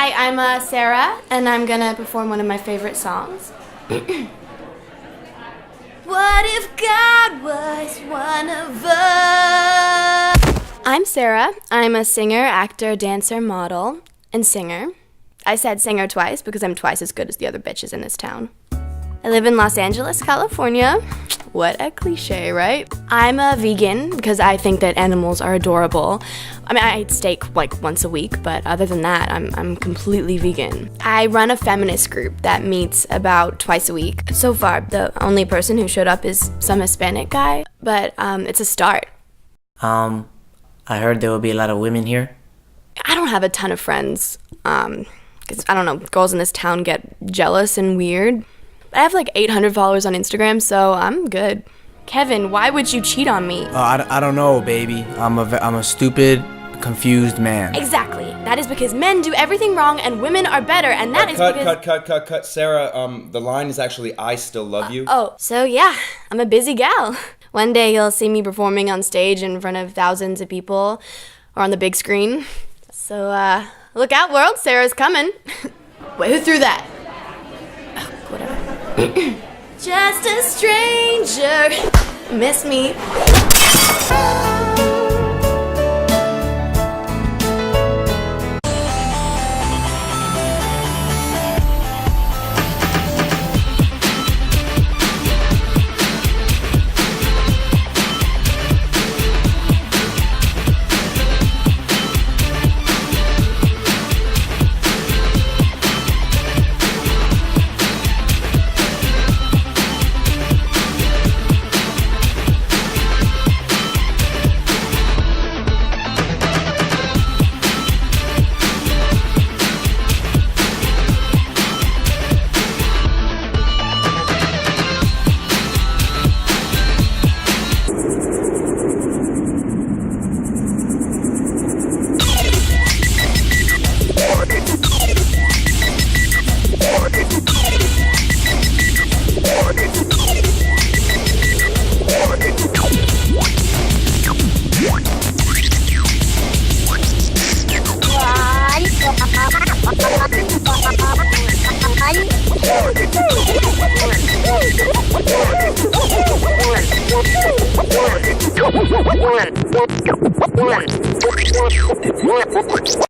Hi, I'm Sarah, and I'm gonna perform one of my favorite songs. What if God was one of us? I'm Sarah. I'm a singer, actor, dancer, model, and singer. I said singer twice because I'm twice as good as the other bitches in this town. I live in Los Angeles, California. What a cliche, right? I'm a vegan because I think that animals are adorable. I mean, I eat steak like once a week, but other than that, I'm completely vegan. I run a feminist group that meets about twice a week. So far, the only person who showed up is some Hispanic guy, but it's a start. I heard there will be a lot of women here. I don't have a ton of friends, because I don't know, girls in this town get jealous and weird. I have like 800 followers on Instagram, so I'm good. Kevin, why would you cheat on me? I don't know, baby. I'm a stupid, confused man. Exactly. That is because men do everything wrong and women are better, and that is because... Cut. Sarah, the line is actually, I still love you. So yeah, I'm a busy gal. One day you'll see me performing on stage in front of thousands of people, or on the big screen. So, look out, world, Sarah's coming. Wait, who threw that? Whatever. Just a stranger. Miss me. One.